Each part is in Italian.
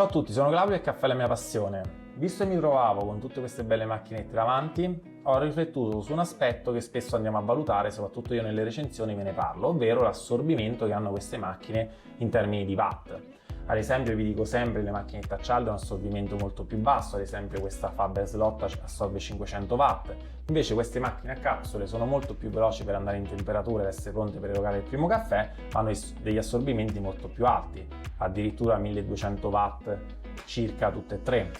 Ciao a tutti, sono Claudio e il caffè è la mia passione. Visto che mi trovavo con tutte queste belle macchinette davanti, ho riflettuto su un aspetto che spesso andiamo a valutare, soprattutto io nelle recensioni ve ne parlo, ovvero l'assorbimento che hanno queste macchine in termini di watt. Ad esempio vi dico sempre che le macchinette a cialda hanno un assorbimento molto più basso, ad esempio questa Faber Slot assorbe 500 watt, invece queste macchine a capsule sono molto più veloci per andare in temperatura ed essere pronte per erogare il primo caffè, ma hanno degli assorbimenti molto più alti, addirittura 1200 watt circa tutte e tre.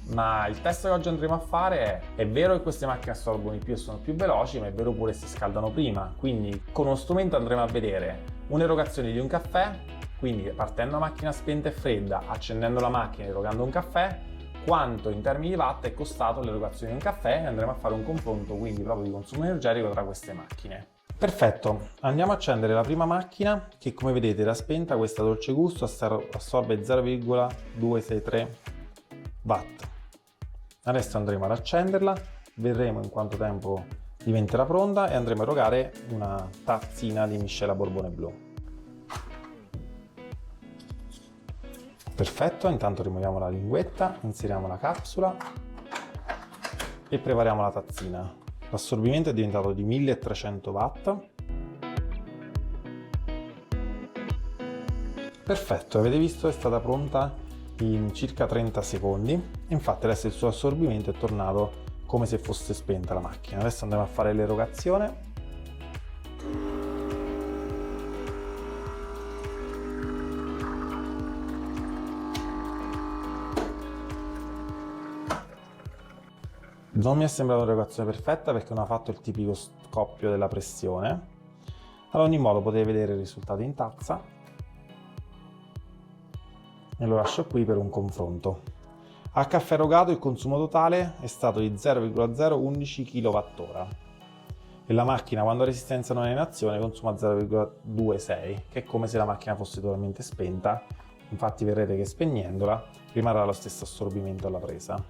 Ma il test che oggi andremo a fare è vero che queste macchine assorbono di più e sono più veloci, ma è vero pure che si scaldano prima, quindi con uno strumento andremo a vedere un'erogazione di un caffè, quindi partendo da macchina spenta e fredda, accendendo la macchina e erogando un caffè, quanto in termini di watt è costato l'erogazione di un caffè e andremo a fare un confronto quindi proprio di consumo energetico tra queste macchine. Perfetto, andiamo a accendere la prima macchina che come vedete era spenta, questa dolce gusto assorbe 0,263 watt. Adesso andremo ad accenderla, vedremo in quanto tempo diventerà pronta e andremo a erogare una tazzina di miscela Borbone Blu. Perfetto, intanto rimuoviamo la linguetta, inseriamo la capsula e prepariamo la tazzina. L'assorbimento è diventato di 1300 watt. Perfetto, avete visto è stata pronta in circa 30 secondi. Infatti adesso il suo assorbimento è tornato come se fosse spenta la macchina. Adesso andremo a fare l'erogazione. Non mi è sembrata un'erogazione perfetta perché non ha fatto il tipico scoppio della pressione. Ad ogni modo potete vedere il risultato in tazza e lo lascio qui per un confronto. A caffè erogato il consumo totale è stato di 0,011 kWh e la macchina quando la resistenza non è in azione consuma 0,26, che è come se la macchina fosse totalmente spenta. Infatti vedrete che spegnendola rimarrà lo stesso assorbimento alla presa.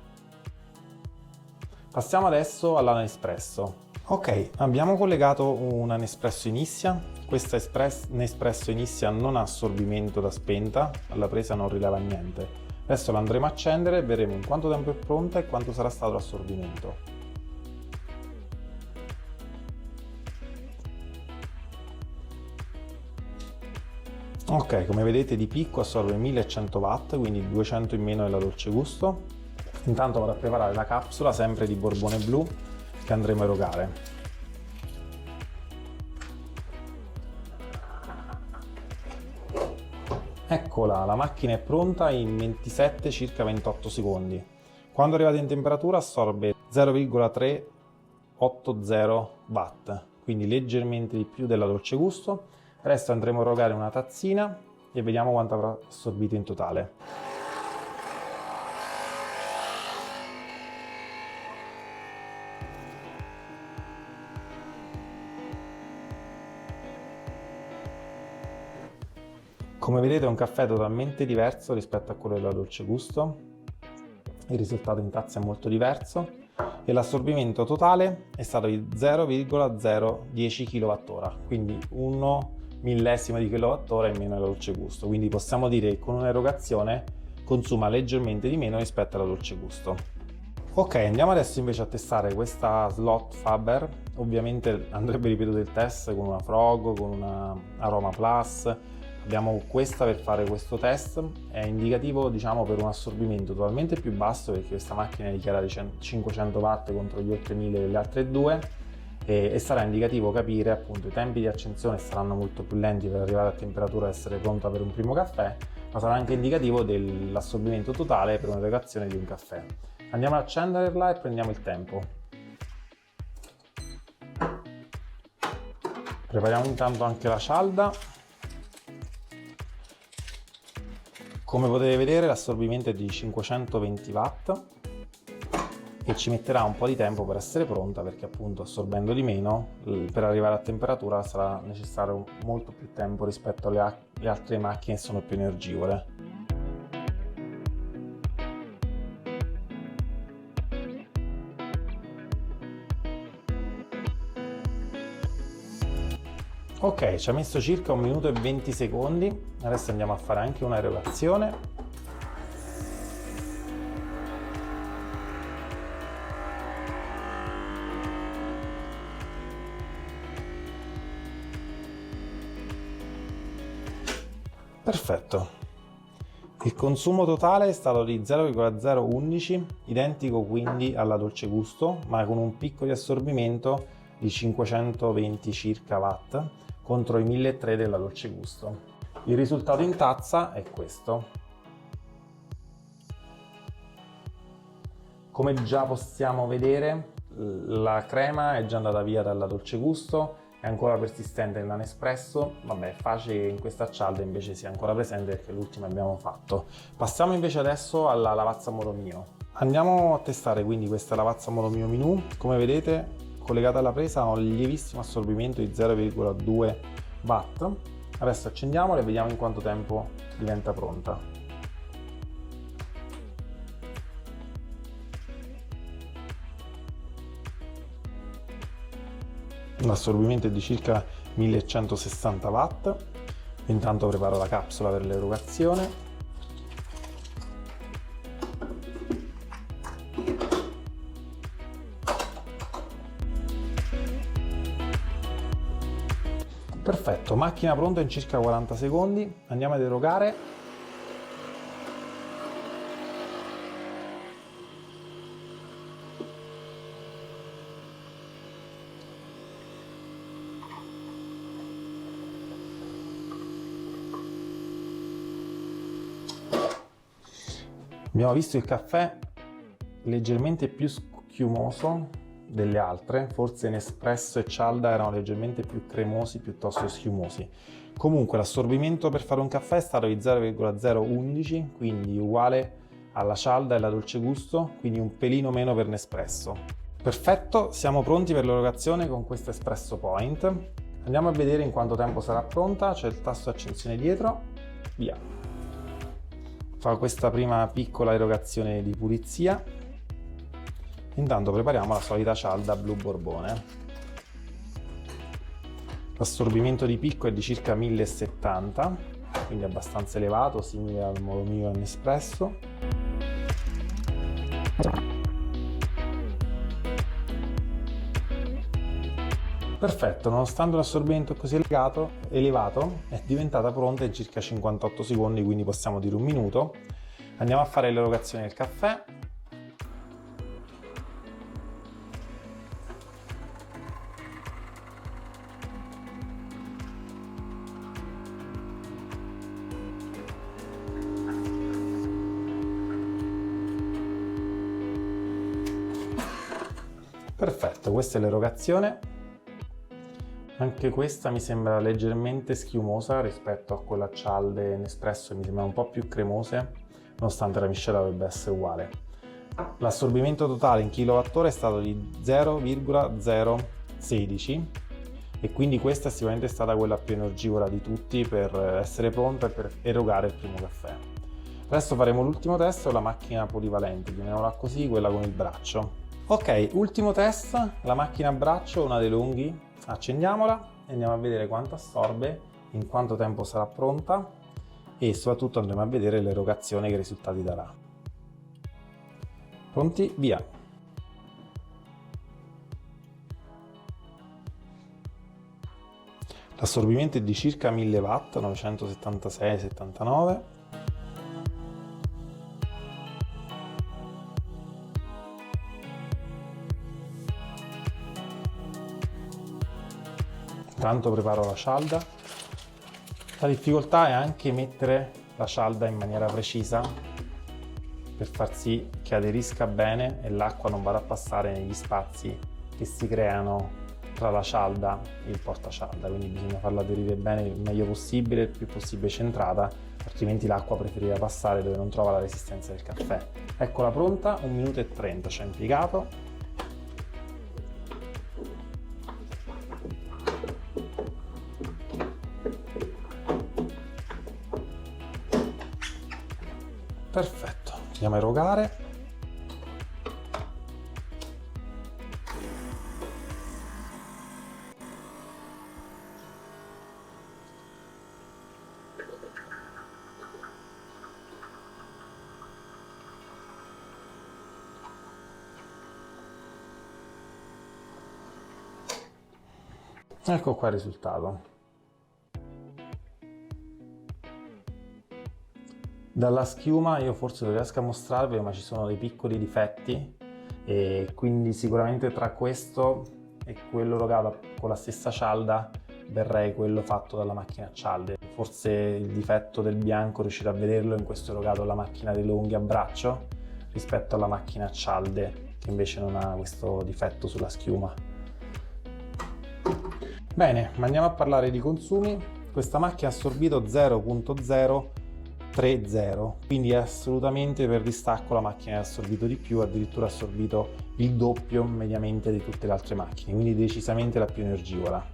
Passiamo adesso all'Nespresso. Ok, abbiamo collegato una Nespresso Inissia. Questa Nespresso Inissia non ha assorbimento da spenta, alla presa non rileva niente. Adesso la andremo a accendere e vedremo in quanto tempo è pronta e quanto sarà stato l'assorbimento. Ok, come vedete di picco assorbe 1100 watt, quindi 200 in meno della dolce gusto. Intanto vado a preparare la capsula sempre di Borbone Blu che andremo a erogare. Eccola, la macchina è pronta in 27 circa 28 secondi. Quando arrivate in temperatura assorbe 0,380 watt, quindi leggermente di più della dolce gusto. Adesso andremo a erogare una tazzina e vediamo quanto avrà assorbito in totale. Come vedete è un caffè totalmente diverso rispetto a quello della dolce gusto, il risultato in tazza è molto diverso e l'assorbimento totale è stato di 0,010 kWh, quindi 1 millesimo di kilowattora in meno della dolce gusto, quindi possiamo dire che con un'erogazione consuma leggermente di meno rispetto alla dolce gusto. Ok, andiamo adesso invece a testare questa Slot Faber. Ovviamente andrebbe ripetuto il test con una Frog, con una Aroma Plus. Abbiamo questa per fare questo test, è indicativo diciamo per un assorbimento totalmente più basso perché questa macchina dichiara di 500 watt contro gli oltre 1000 delle altre due e sarà indicativo capire appunto i tempi di accensione saranno molto più lenti per arrivare a temperatura e essere pronta per un primo caffè, ma sarà anche indicativo dell'assorbimento totale per un'erogazione di un caffè. Andiamo ad accenderla e prendiamo il tempo. Prepariamo intanto anche la cialda. Come potete vedere l'assorbimento è di 520 watt e ci metterà un po' di tempo per essere pronta perché appunto assorbendo di meno per arrivare a temperatura sarà necessario molto più tempo rispetto alle altre macchine che sono più energivore. Ok, ci ha messo circa 1 minuto e 20 secondi, adesso andiamo a fare anche una erogazione. Perfetto. Il consumo totale è stato di 0,011, identico quindi alla dolce gusto, ma con un picco di assorbimento di 520 circa watt contro i 1300 della dolce gusto. Il risultato in tazza è questo. Come già possiamo vedere, la crema è già andata via dalla dolce gusto, è ancora persistente nella Nespresso. Vabbè, è facile che in questa cialda invece sia ancora presente perché l'ultima abbiamo fatto. Passiamo invece adesso alla lavazza Moro Mio. Andiamo a testare quindi questa lavazza Moro Mio Minù. Come vedete, collegata alla presa ha un lievissimo assorbimento di 0,2 watt. Adesso accendiamola e vediamo in quanto tempo diventa pronta. L'assorbimento è di circa 1160 watt. Intanto preparo la capsula per l'erogazione. Perfetto, macchina pronta in circa 40 secondi. Andiamo ad erogare. Abbiamo visto il caffè leggermente più schiumoso delle altre, forse Nespresso e cialda erano leggermente più cremosi piuttosto che schiumosi. Comunque l'assorbimento per fare un caffè è stato di 0,011, quindi uguale alla cialda e alla dolce gusto, quindi un pelino meno per Nespresso. Perfetto, siamo pronti per l'erogazione con questo Espresso Point. Andiamo a vedere in quanto tempo sarà pronta, c'è il tasto accensione dietro, via. Fa questa prima piccola erogazione di pulizia. Intanto prepariamo la solita cialda blu borbone. L'assorbimento di picco è di circa 1070, quindi abbastanza elevato, simile al Moro Mio e Nespresso. Perfetto, nonostante un assorbimento così elevato, è diventata pronta in circa 58 secondi, quindi possiamo dire un minuto. Andiamo a fare l'erogazione del caffè. Perfetto, questa è l'erogazione. Anche questa mi sembra leggermente schiumosa rispetto a quella cialde Nespresso, mi sembra un po' più cremose, nonostante la miscela dovrebbe essere uguale. L'assorbimento totale in kWh è stato di 0,016 e quindi questa è sicuramente stata quella più energivora di tutti per essere pronta e per erogare il primo caffè. Adesso faremo l'ultimo test con la macchina polivalente, chiamiamola così, quella con il braccio. Ok, ultimo test, la macchina a braccio, una dei lunghi. Accendiamola e andiamo a vedere quanto assorbe, in quanto tempo sarà pronta e soprattutto andremo a vedere l'erogazione che risultati darà. Pronti? Via! L'assorbimento è di circa 1000 watt, 976-79. Intanto preparo la cialda. La difficoltà è anche mettere la cialda in maniera precisa per far sì che aderisca bene e l'acqua non vada a passare negli spazi che si creano tra la cialda e il portacialda, quindi bisogna farla aderire bene il meglio possibile, il più possibile centrata, altrimenti l'acqua preferirà passare dove non trova la resistenza del caffè. Eccola pronta, 1 minuto e 30 ci ha impiegato. Perfetto, andiamo a erogare. Ecco qua il risultato. Dalla schiuma io forse non riesco a mostrarvelo, ma ci sono dei piccoli difetti e quindi sicuramente tra questo e quello erogato con la stessa cialda verrei quello fatto dalla macchina a cialde. Forse il difetto del bianco riuscite a vederlo in questo erogato alla macchina delle unghie a braccio rispetto alla macchina a cialde che invece non ha questo difetto sulla schiuma. Bene, ma andiamo a parlare di consumi. Questa macchina ha assorbito 0.030, quindi è assolutamente per distacco la macchina che ha assorbito di più, addirittura ha assorbito il doppio mediamente di tutte le altre macchine, quindi decisamente la più energivola.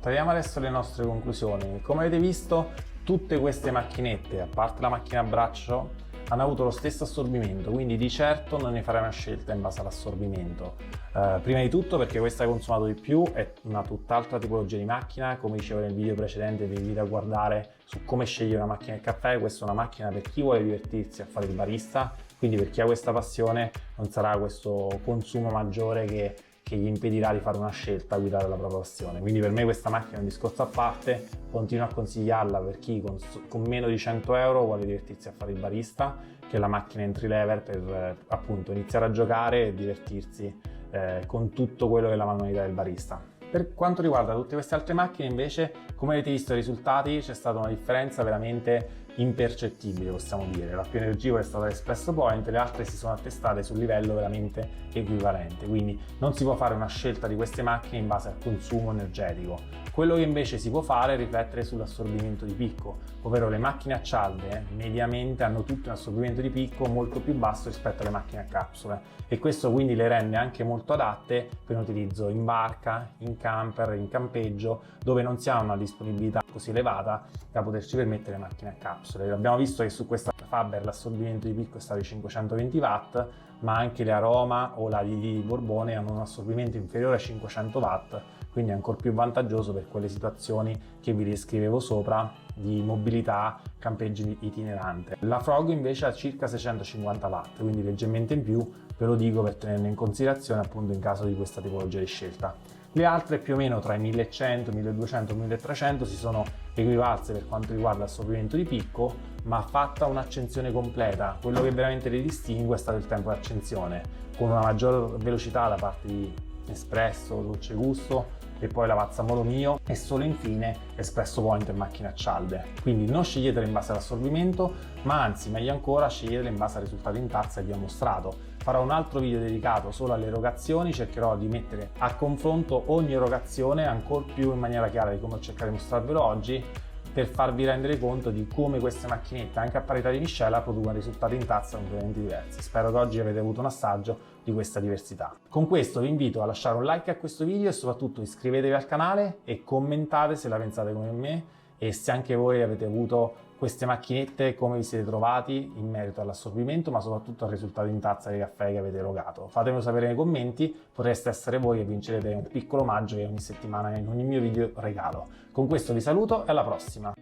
Traiamo adesso le nostre conclusioni. Come avete visto, tutte queste macchinette, a parte la macchina a braccio, hanno avuto lo stesso assorbimento, quindi di certo non ne farei una scelta in base all'assorbimento. Prima di tutto perché questa ha consumato di più, è una tutt'altra tipologia di macchina, come dicevo nel video precedente vi invito a guardare su come scegliere una macchina del caffè. Questa è una macchina per chi vuole divertirsi a fare il barista, quindi per chi ha questa passione non sarà questo consumo maggiore che gli impedirà di fare una scelta guidata dalla propria passione. Quindi per me questa macchina è un discorso a parte, continuo a consigliarla per chi con meno di 100 euro vuole divertirsi a fare il barista, che è la macchina entry level per appunto iniziare a giocare e divertirsi con tutto quello che è la manualità del barista. Per quanto riguarda tutte queste altre macchine invece, come avete visto i risultati, c'è stata una differenza veramente impercettibile, possiamo dire. La più energivola è stata l'Espresso Point, le altre si sono attestate sul livello veramente equivalente, quindi non si può fare una scelta di queste macchine in base al consumo energetico. Quello che invece si può fare è riflettere sull'assorbimento di picco, ovvero le macchine a cialde mediamente hanno tutte un assorbimento di picco molto più basso rispetto alle macchine a capsule e questo quindi le rende anche molto adatte per un utilizzo in barca, in camper, in campeggio, dove non si ha una disponibilità così elevata da poterci permettere macchine a capsule. Abbiamo visto che su questa Faber l'assorbimento di picco è stato di 520 watt, ma anche le Aroma o la di Borbone hanno un assorbimento inferiore a 500 watt, quindi è ancora più vantaggioso per quelle situazioni che vi descrivevo sopra di mobilità, campeggio itinerante. La Frog invece ha circa 650 watt, quindi leggermente in più, ve lo dico per tenerlo in considerazione appunto in caso di questa tipologia di scelta. Le altre più o meno tra i 1100, 1200 e 1300 si sono equivalse per quanto riguarda l'assorbimento di picco, ma fatta un'accensione completa. Quello che veramente le distingue è stato il tempo di accensione, con una maggior velocità da parte di Espresso, Dolce Gusto e poi Lavazza Modo Mio e solo infine Espresso Point e macchina a cialde. Quindi non sceglietele in base all'assorbimento, ma anzi meglio ancora sceglietele in base al risultato in tazza che vi ho mostrato. Farò un altro video dedicato solo alle erogazioni, cercherò di mettere a confronto ogni erogazione ancora più in maniera chiara di come ho cercato di mostrarvelo oggi, per farvi rendere conto di come queste macchinette, anche a parità di miscela, producono risultati in tazza completamente diversi. Spero che oggi avete avuto un assaggio di questa diversità. Con questo vi invito a lasciare un like a questo video e soprattutto iscrivetevi al canale e commentate se la pensate come me e se anche voi avete avuto queste macchinette, come vi siete trovati in merito all'assorbimento, ma soprattutto al risultato in tazza di caffè che avete erogato. Fatemelo sapere nei commenti, potreste essere voi e vincerete un piccolo omaggio che ogni settimana in ogni mio video regalo. Con questo vi saluto e alla prossima!